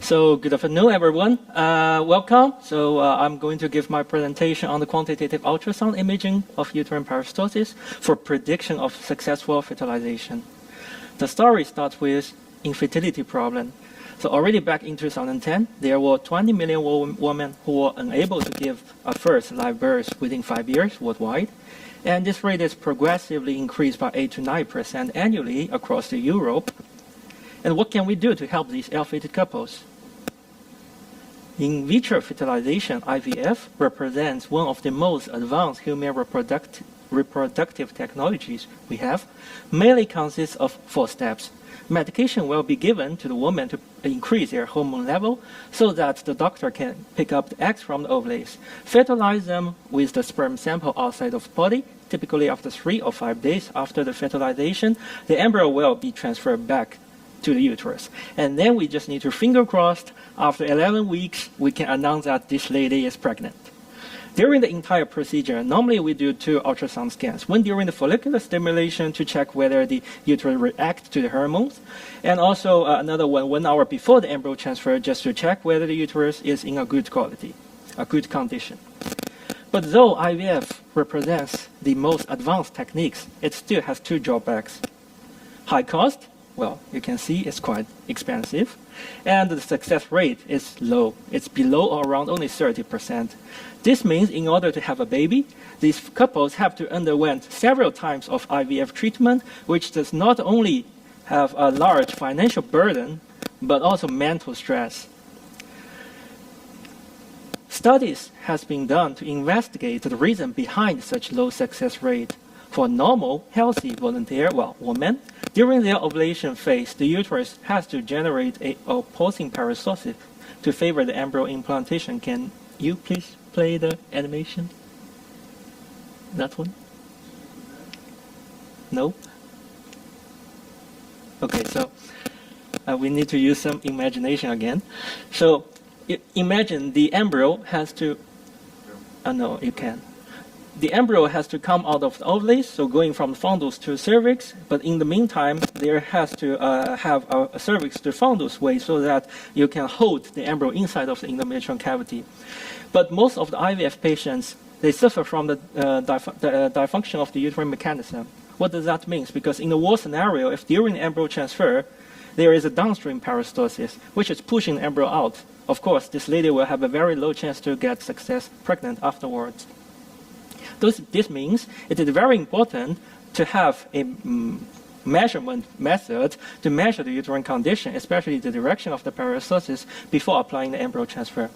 So good afternoon, everyone. Welcome. So I'm going to give my presentation on the quantitative ultrasound imaging of uterine peristalsis for prediction of successful fertilization. The story starts with infertility problem. So already back in 2010, there were 20 million women who were unable to give a first live birth within 5 years worldwide. And this rate is progressively increased by 8 to 9% annually across Europe. And what can we do to help these ill-fated couples? In vitro fertilization, IVF, represents one of the most advanced human reproductive technologies we have. Mainly consists of 4 steps. Medication will be given to the woman to increase their hormone level so that the doctor can pick up the eggs from the ovaries, fertilize them with the sperm sample outside of the body. Typically after 3 or 5 days after the fertilization, the embryo will be transferred back to the uterus. And then we just need to finger crossed, after 11 weeks, we can announce that this lady is pregnant. During the entire procedure, normally we do 2 ultrasound scans. One during the follicular stimulation to check whether the uterus reacts to the hormones, and also another one 1 hour before the embryo transfer just to check whether the uterus is in a good quality, a good condition. But though IVF represents the most advanced techniques, it still has 2 drawbacks. High cost. Well, you can see it's quite expensive, and the success rate is low. It's below or around only 30%. This means in order to have a baby, these couples have to undergo several times of IVF treatment, which does not only have a large financial burden, but also mental stress. Studies has been done to investigate the reason behind such low success rate. For normal, healthy volunteer, woman, during their ovulation phase, the uterus has to generate a opposing peristalsis to favor the embryo implantation. Can you please play the animation? That one? No? Okay, so we need to use some imagination again. So imagine the embryo has to, no, you can. The embryo has to come out of the ovaries, so going from fundus to cervix, but in the meantime, there has to have a cervix to fundus way so that you can hold the embryo inside of the endometrial cavity. But most of the IVF patients, they suffer from the dysfunction of the uterine mechanism. What does that mean? Because in the worst scenario, if during the embryo transfer, there is a downstream peristalsis, which is pushing the embryo out, of course, this lady will have a very low chance to get pregnant afterwards. This means it is very important to have a measurement method to measure the uterine condition, especially the direction of the peristalsis, before applying the embryo transfer.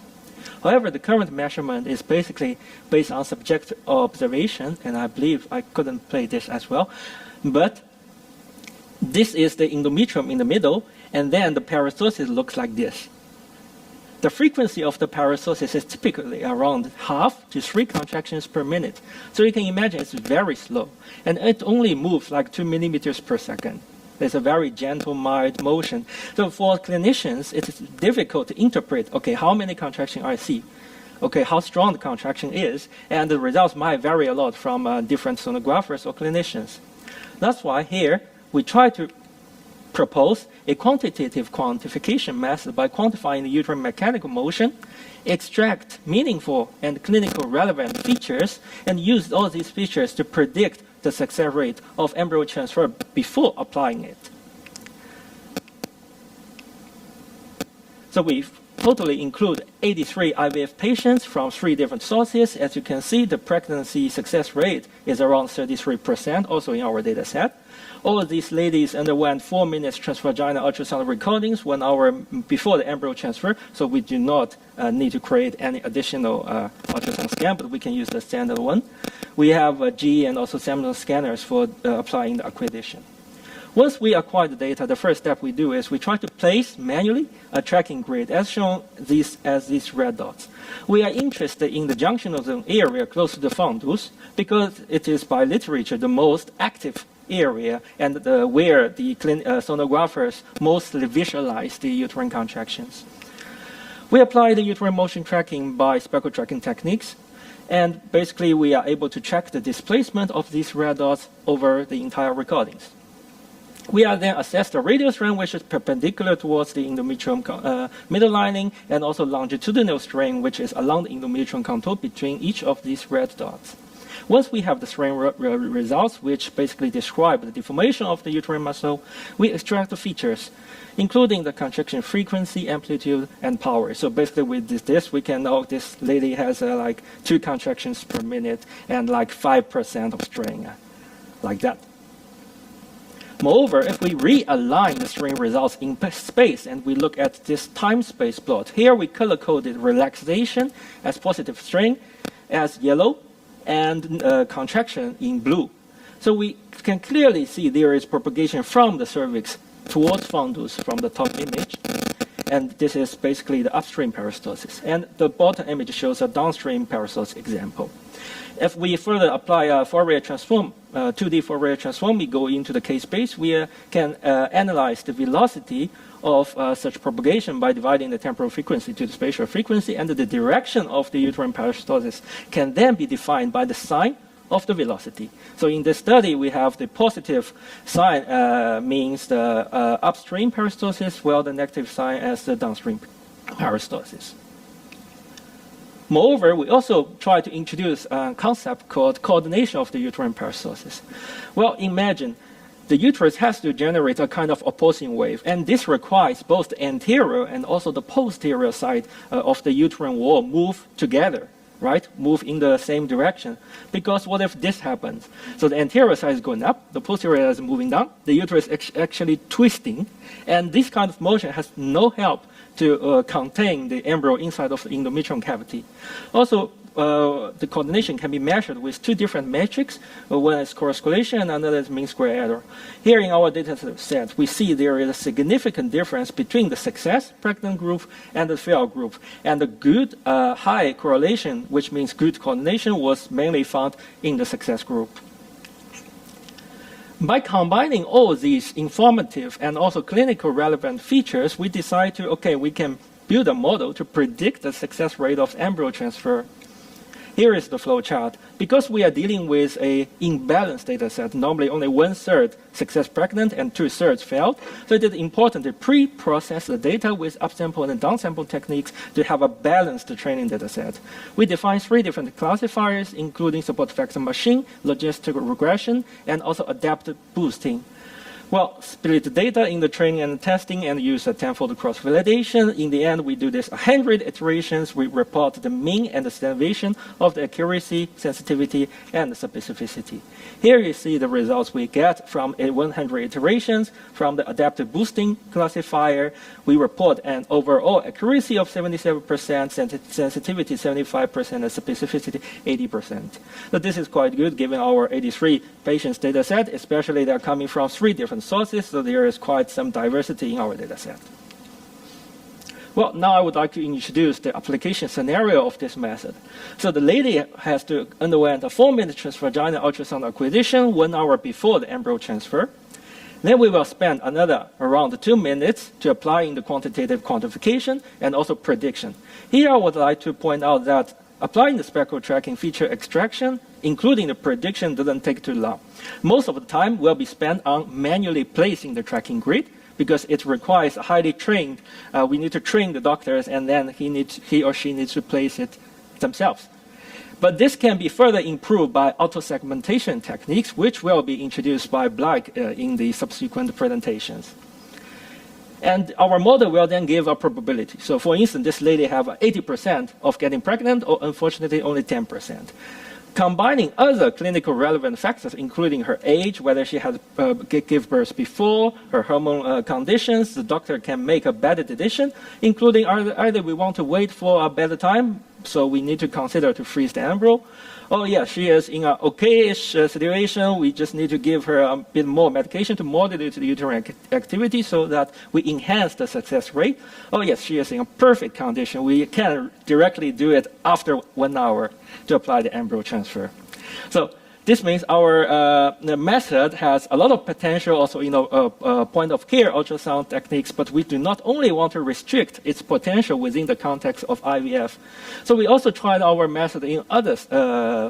However, the current measurement is basically based on subjective observation, and I believe I couldn't play this as well. But this is the endometrium in the middle, and then the peristalsis looks like this. The frequency of the peristalsis is typically around 1/2 to 3 contractions per minute. So you can imagine it's very slow. And it only moves like 2 millimeters per second. It's a very gentle, mild motion. So for clinicians, it is difficult to interpret, okay, how many contractions I see, okay, how strong the contraction is, and the results might vary a lot from different sonographers or clinicians. That's why here we try to propose a quantitative quantification method by quantifying the uterine mechanical motion, extract meaningful and clinical relevant features, and use all these features to predict the success rate of embryo transfer before applying it. So we totally include 83 IVF patients from 3 different sources. As you can see, the pregnancy success rate is around 33%, also in our data set. All of these ladies underwent 4 minutes transvaginal ultrasound recordings 1 hour before the embryo transfer, so we do not need to create any additional ultrasound scan, but we can use the standard one. We have GE and also seminal scanners for applying the accreditation. Once we acquire the data, the first step we do is we try to place manually a tracking grid, as shown as these red dots. We are interested in the junctional zone area close to the fundus because it is by literature the most active area and where the sonographers mostly visualize the uterine contractions. We apply the uterine motion tracking by speckle tracking techniques, and basically we are able to track the displacement of these red dots over the entire recordings. We are then assess the radial strain, which is perpendicular towards the endometrium middle lining, and also longitudinal strain, which is along the endometrium contour between each of these red dots. Once we have the strain results, which basically describe the deformation of the uterine muscle, we extract the features, including the contraction frequency, amplitude, and power. So basically with this we can know this lady has like 2 contractions per minute and like 5% of strain, like that. Moreover, if we realign the strain results in space and we look at this time space plot, here we color-coded relaxation as positive strain as yellow and contraction in blue. So we can clearly see there is propagation from the cervix towards fundus from the top image. And this is basically the upstream peristalsis. And the bottom image shows a downstream peristalsis example. If we further apply a Fourier transform, 2D Fourier transform, we go into the K-space, we can analyze the velocity of such propagation by dividing the temporal frequency to the spatial frequency, and the direction of the uterine peristalsis can then be defined by the sign of the velocity. So in this study, we have the positive sign means the upstream peristalsis, while the negative sign as the downstream peristalsis. Moreover, we also try to introduce a concept called coordination of the uterine peristalsis. Well, imagine the uterus has to generate a kind of opposing wave, and this requires both the anterior and also the posterior side of the uterine wall move together, right? Move in the same direction. Because what if this happens? So the anterior side is going up, the posterior is moving down, the uterus is actually twisting, and this kind of motion has no help to contain the embryo inside of the endometrium cavity. Also, the coordination can be measured with 2 different metrics. One is correlation and another is mean square error. Here in our data set, we see there is a significant difference between the success pregnant group and the failed group. And the good high correlation, which means good coordination, was mainly found in the success group. By combining all these informative and also clinical relevant features, we decide to, we can build a model to predict the success rate of embryo transfer. Here is the flowchart. Because we are dealing with an imbalanced data set, normally only 1/3 success pregnant and 2/3 failed, so it is important to pre-process the data with upsample and downsample techniques to have a balanced training data set. We define 3 different classifiers, including support factor machine, logistic regression, and also adaptive boosting. Well, split the data in the training and testing and use a tenfold cross-validation. In the end, we do this 100 iterations. We report the mean and the deviation of the accuracy, sensitivity, and the specificity. Here you see the results we get from 100 iterations. From the adaptive boosting classifier, we report an overall accuracy of 77%, sensitivity 75%, and specificity 80%. So this is quite good given our 83 patients data set, especially they're coming from 3 different sources, so there is quite some diversity in our data set. Well, now I would like to introduce the application scenario of this method. So the lady has to underwent a 4-minute transvaginal ultrasound acquisition 1 hour before the embryo transfer. Then we will spend another around 2 minutes to applying the quantitative quantification and also prediction. Here I would like to point out that applying the spectral tracking feature extraction, including the prediction, doesn't take too long. Most of the time will be spent on manually placing the tracking grid because it requires a highly trained, we need to train the doctors and then he or she needs to place it themselves. But this can be further improved by auto-segmentation techniques, which will be introduced by Black in the subsequent presentations. And our model will then give a probability. So for instance, this lady have 80% of getting pregnant, or unfortunately only 10%. Combining other clinical relevant factors, including her age, whether she had give birth before, her hormone conditions, the doctor can make a better decision, including either we want to wait for a better time, so we need to consider to freeze the embryo. Oh yeah, she is in an okay-ish situation. We just need to give her a bit more medication to modulate the uterine activity so that we enhance the success rate. Oh yes, she is in a perfect condition. We can directly do it after 1 hour to apply the embryo transfer. So This means our the method has a lot of potential also in point-of-care ultrasound techniques, but we do not only want to restrict its potential within the context of IVF. So we also tried our method in other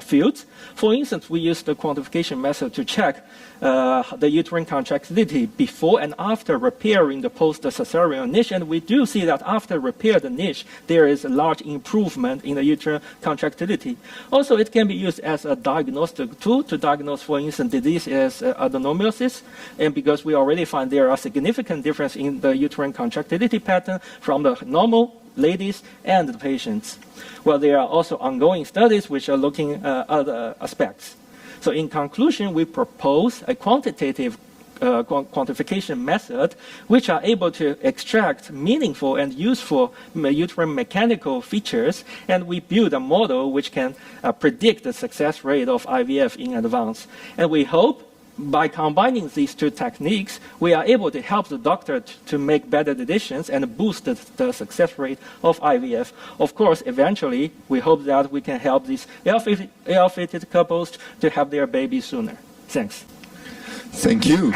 fields. For instance, we used the quantification method to check the uterine contractility before and after repairing the post-cesarean niche, and we do see that after repair the niche, there is a large improvement in the uterine contractility. Also, it can be used as a diagnostic tool to diagnose, for instance, disease as adenomyosis, and because we already find there are significant difference in the uterine contractility pattern from the normal ladies and the patients. Well, there are also ongoing studies which are looking at other aspects. So in conclusion, we propose a quantitative quantification method which are able to extract meaningful and useful uterine mechanical features, and we build a model which can predict the success rate of IVF in advance. And we hope by combining these two techniques, we are able to help the doctor to make better decisions and boost the success rate of IVF. Of course, eventually, we hope that we can help these ill-fated couples to have their baby sooner. Thanks. Thank you.